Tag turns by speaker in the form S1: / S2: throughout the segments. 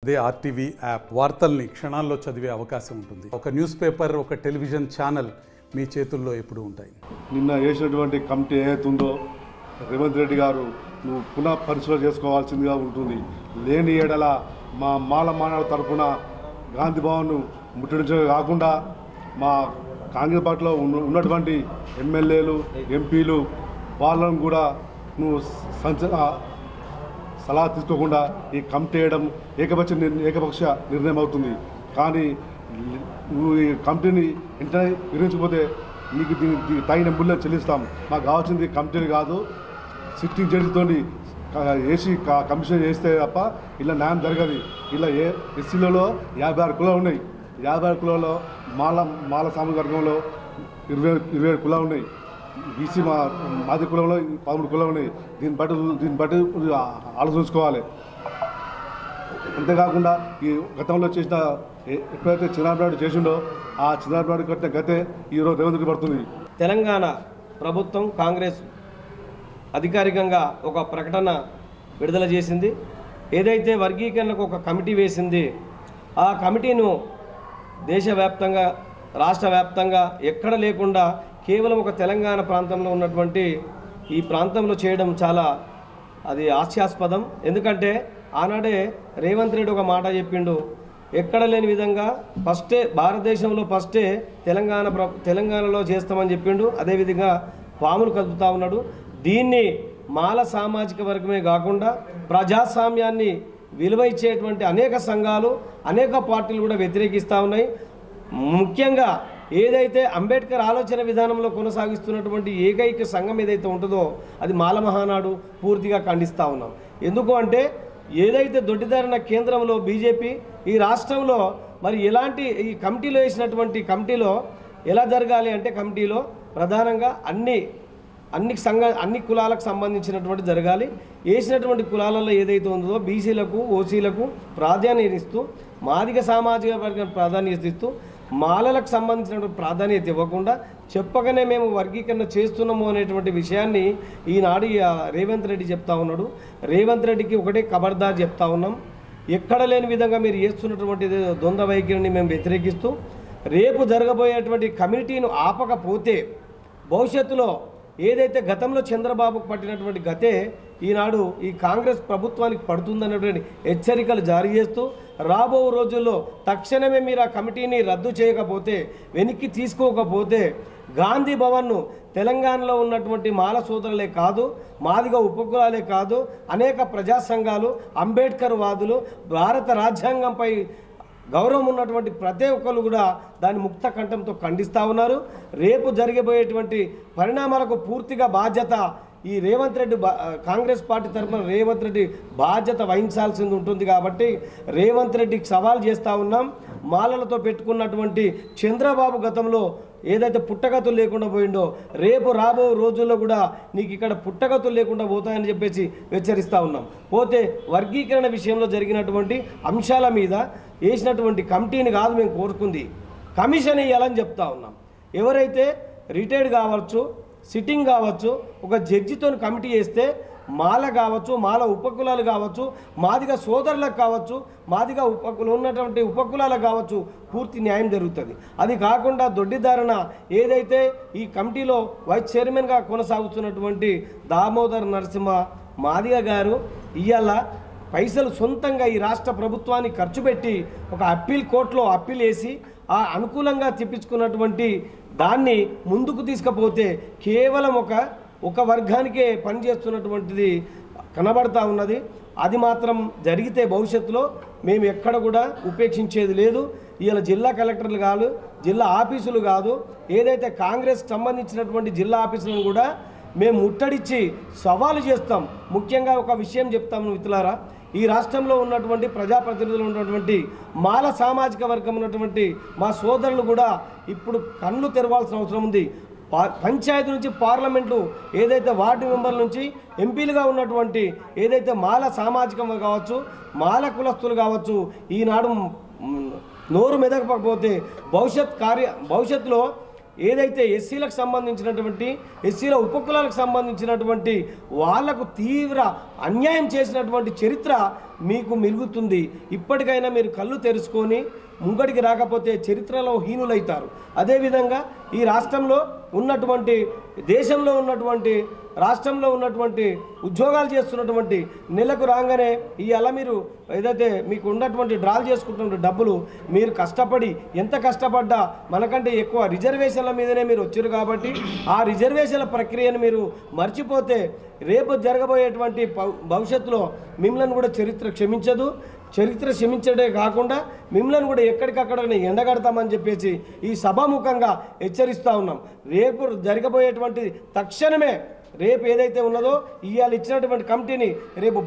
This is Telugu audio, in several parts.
S1: అదే ఆర్టీవీ యాప్ వార్తల్ని క్షణాల్లో చదివే అవకాశం ఉంటుంది. ఒక న్యూస్ పేపర్, ఒక టెలివిజన్ ఛానల్ మీ చేతుల్లో ఎప్పుడూ ఉంటాయి.
S2: నిన్న వేసినటువంటి కమిటీ ఏదైతుందో రేవంత్ రెడ్డి గారు నువ్వు పునః పరిశీలన చేసుకోవాల్సిందిగా ఉంటుంది. లేని ఏడల మా మాల మానవ తరఫున గాంధీ భవన్ను ముట్టడించడం కాకుండా మా కాంగ్రెస్ పార్టీలో ఉన్నటువంటి ఎమ్మెల్యేలు, ఎంపీలు వాళ్ళను కూడా నువ్వు సలహా తీసుకోకుండా ఈ కమిటీ వేయడం ఏకపక్ష నిర్ణయం అవుతుంది. కానీ నువ్వు ఈ కమిటీని వెంటనే వివరించకపోతే నీకు దీనికి తగిన మూల్యం చెల్లిస్తాం. మాకు కావాల్సింది కమిటీలు కాదు, సిట్టింగ్ జడ్జితో వేసి కమిషన్ చేస్తే తప్ప ఇలా న్యాయం జరగదు. ఇలా ఎస్సీలలో 56 కులాలు ఉన్నాయి. 56 కులాల్లో మాల సామాజిక వర్గంలో 27 కులాలు ఉన్నాయి. బీసీ మాది కులంలో 13 కులాలు ఉన్నాయి. దీన్ని బట్టి ఆలోచించుకోవాలి. అంతేకాకుండా ఈ గతంలో చేసిన ఎప్పుడైతే చంద్రబాబు నాయుడు చేసిండో ఆ చంద్రబాబు నాయుడు కట్టిన గతే ఈరోజు రేవంత్ రెడ్డి పడుతుంది.
S3: తెలంగాణ ప్రభుత్వం కాంగ్రెస్ అధికారికంగా ఒక ప్రకటన విడుదల చేసింది. ఏదైతే వర్గీకరణకు ఒక కమిటీ వేసింది, ఆ కమిటీను దేశవ్యాప్తంగా, రాష్ట్ర వ్యాప్తంగా ఎక్కడ లేకుండా కేవలం ఒక తెలంగాణ ప్రాంతంలో ఉన్నటువంటి ఈ ప్రాంతంలో చేయడం చాలా అది హాస్యాస్పదం. ఎందుకంటే ఆనాడే రేవంత్ రెడ్డి ఒక మాట చెప్పిండు, ఎక్కడ లేని విధంగా భారతదేశంలో ఫస్టే తెలంగాణలో చేస్తామని చెప్పిండు. అదేవిధంగా పాములు కదుపుతూ ఉన్నాడు. దీన్ని మాల సామాజిక వర్గమే కాకుండా ప్రజాస్వామ్యాన్ని విలువ ఇచ్చేటువంటి అనేక సంఘాలు, అనేక పార్టీలు కూడా వ్యతిరేకిస్తూ ఉన్నాయి. ముఖ్యంగా ఏదైతే అంబేద్కర్ ఆలోచన విధానంలో కొనసాగిస్తున్నటువంటి ఏకైక సంఘం ఏదైతే ఉంటుందో అది మాల మహానాడు పూర్తిగా ఖండిస్తూ ఉన్నాం. ఎందుకు అంటే ఏదైతే దొడ్డిదారిన కేంద్రంలో బీజేపీ, ఈ రాష్ట్రంలో మరి ఎలాంటి ఈ కమిటీలో వేసినటువంటి కమిటీలో ఎలా జరగాలి అంటే కమిటీలో ప్రధానంగా అన్ని కులాలకు సంబంధించినటువంటి జరగాలి. వేసినటువంటి కులాలలో ఏదైతే ఉందో బీసీలకు, ఓసీలకు ప్రాధాన్యత ఇస్తూ, మాదిగ సామాజిక వర్గానికి ప్రాధాన్యత ఇస్తూ, మాలలకు సంబంధించినటువంటి ప్రాధాన్యత ఇవ్వకుండా చెప్పగానే మేము వర్గీకరణ చేస్తున్నాము అనేటువంటి విషయాన్ని ఈనాడు రేవంత్ రెడ్డి చెప్తా ఉన్నాడు. రేవంత్ రెడ్డికి ఒకటే ఖబర్దార్ చెప్తా ఉన్నాం, ఎక్కడ లేని విధంగా మీరు చేస్తున్నటువంటి ద్వంద్వ వైఖరిని మేము వ్యతిరేకిస్తూ రేపు జరగబోయేటువంటి కమ్యూనిటీని ఆపకపోతే భవిష్యత్తులో ఏదైతే గతంలో చంద్రబాబుకు పట్టినటువంటి గతే ఈనాడు ఈ కాంగ్రెస్ ప్రభుత్వానికి పడుతుందన్నటువంటి హెచ్చరికలు జారీ చేస్తూ రాబో రోజుల్లో తక్షణమే మీరు ఆ కమిటీని రద్దు చేయకపోతే, వెనక్కి తీసుకోకపోతే గాంధీ భవన్ను తెలంగాణలో ఉన్నటువంటి మాల సోదరులే కాదు, మాదిగ ఉపకులాలే కాదు, అనేక ప్రజా సంఘాలు, అంబేద్కర్ వాదులు, భారత రాజ్యాంగంపై గౌరవం ఉన్నటువంటి ప్రతి ఒక్కరు కూడా దాన్ని ముక్త కంఠంతో ఖండిస్తూ ఉన్నారు. రేపు జరగబోయేటువంటి పరిణామాలకు పూర్తిగా బాధ్యత ఈ రేవంత్ రెడ్డి కాంగ్రెస్ పార్టీ తరఫున రేవంత్ రెడ్డి బాధ్యత వహించాల్సింది ఉంటుంది. కాబట్టి రేవంత్ రెడ్డికి సవాల్ చేస్తూ ఉన్నాం. మాలలతో పెట్టుకున్నటువంటి చంద్రబాబు గతంలో ఏదైతే పుట్టగతులు లేకుండా పోయిండో రేపు రాబో రోజుల్లో కూడా నీకు ఇక్కడ పుట్టగతులు లేకుండా పోతాయని చెప్పేసి హెచ్చరిస్తూ ఉన్నాం. పోతే వర్గీకరణ విషయంలో జరిగినటువంటి అంశాల మీద వేసినటువంటి కమిటీని కాదు మేము కోరుకుంది, కమిషన్ వేయాలని చెప్తా ఉన్నాం. ఎవరైతే రిటైర్డ్ కావచ్చు, సిట్టింగ్ కావచ్చు, ఒక జడ్జితో కమిటీ వేస్తే మాల కావచ్చు, మాల ఉపకులాలు కావచ్చు, మాదిగ సోదరులకు కావచ్చు, మాదిగ ఉన్నటువంటి ఉపకులాలకు కావచ్చు పూర్తి న్యాయం జరుగుతుంది. అది కాకుండా దొడ్డిదారణ ఏదైతే ఈ కమిటీలో వైస్ చైర్మన్గా కొనసాగుతున్నటువంటి దామోదర్ నరసింహ మాదిగ గారు ఇవాళ పైసలు సొంతంగా ఈ రాష్ట్ర ప్రభుత్వాన్ని ఖర్చు పెట్టి ఒక అప్పీల్ కోర్టులో అప్పీల్ వేసి ఆ అనుకూలంగా తెప్పించుకున్నటువంటి దాన్ని ముందుకు తీసుకుపోతే కేవలం ఒక వర్గానికే పనిచేస్తున్నటువంటిది కనబడతా ఉన్నది. అది మాత్రం జరిగితే భవిష్యత్తులో మేము ఎక్కడ కూడా ఉపేక్షించేది లేదు. ఇవాళ జిల్లా కలెక్టర్లు కాదు, జిల్లా ఆఫీసులు కాదు, ఏదైతే కాంగ్రెస్కి సంబంధించినటువంటి జిల్లా ఆఫీసులను కూడా మేము ముట్టడిచ్చి సవాలు చేస్తాం. ముఖ్యంగా ఒక విషయం చెప్తాము మిత్రులారా, ఈ రాష్ట్రంలో ఉన్నటువంటి ప్రజాప్రతినిధులు ఉన్నటువంటి మాల సామాజిక వర్గం ఉన్నటువంటి మా సోదరులు కూడా ఇప్పుడు కళ్ళు తెరవాల్సిన అవసరం ఉంది. పంచాయతీ నుంచి పార్లమెంటు ఏదైతే వార్డు మెంబర్ల నుంచి ఎంపీలుగా ఉన్నటువంటి ఏదైతే మాల సామాజికం కావచ్చు, మాల కులస్తులు కావచ్చు, ఈనాడు నోరు మెదకపోతే భవిష్యత్తులో ఏదైతే ఎస్సీలకు సంబంధించినటువంటి ఎస్సీల ఉపకులాలకు సంబంధించినటువంటి వాళ్లకు తీవ్ర అన్యాయం చేసినటువంటి చరిత్ర మీకు మిలుగుతుంది. ఇప్పటికైనా మీరు కళ్ళు తెరుచుకొని ముంగడికి రాకపోతే చరిత్రలో హీనులైతారు. అదేవిధంగా ఈ రాష్ట్రంలో ఉన్నటువంటి దేశంలో ఉన్నటువంటి రాష్ట్రంలో ఉన్నటువంటి ఉద్యోగాలు చేస్తున్నటువంటి నెలకు రాగానే ఇవాళ మీరు ఏదైతే మీకు ఉన్నటువంటి డ్రాలు చేసుకుంటున్న డబ్బులు మీరు కష్టపడి ఎంత కష్టపడ్డా మనకంటే ఎక్కువ రిజర్వేషన్ల మీదనే మీరు వచ్చారు కాబట్టి ఆ రిజర్వేషన్ల ప్రక్రియను మీరు మర్చిపోతే రేపు జరగబోయేటువంటి భవిష్యత్తులో మిమ్మల్ని కూడా చరిత్ర క్షమించదు. చరిత్ర క్షమించడే కాకుండా మిమ్మల్ని కూడా ఎక్కడికక్కడ ఎండగడతామని చెప్పేసి ఈ సభాముఖంగా హెచ్చరిస్తూ ఉన్నాం. రేపు జరగబోయేటువంటి తక్షణమే రేపు ఏదైతే ఉన్నదో ఇవాళ ఇచ్చినటువంటి కమిటీని రేపు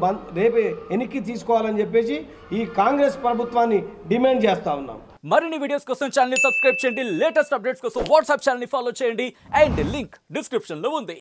S3: వెనక్కి తీసుకోవాలని చెప్పేసి ఈ కాంగ్రెస్ ప్రభుత్వాన్ని డిమాండ్ చేస్తూ ఉన్నాం.
S4: మరిన్ని వీడియోస్ కోసం ఛానల్ ని సబ్స్క్రైబ్ చేయండి. లేటెస్ట్ అప్డేట్స్ కోసం వాట్సాప్ ఛానల్ ని ఫాలో చేయండి. అండ్ లింక్ డిస్క్రిప్షన్ లో ఉంది.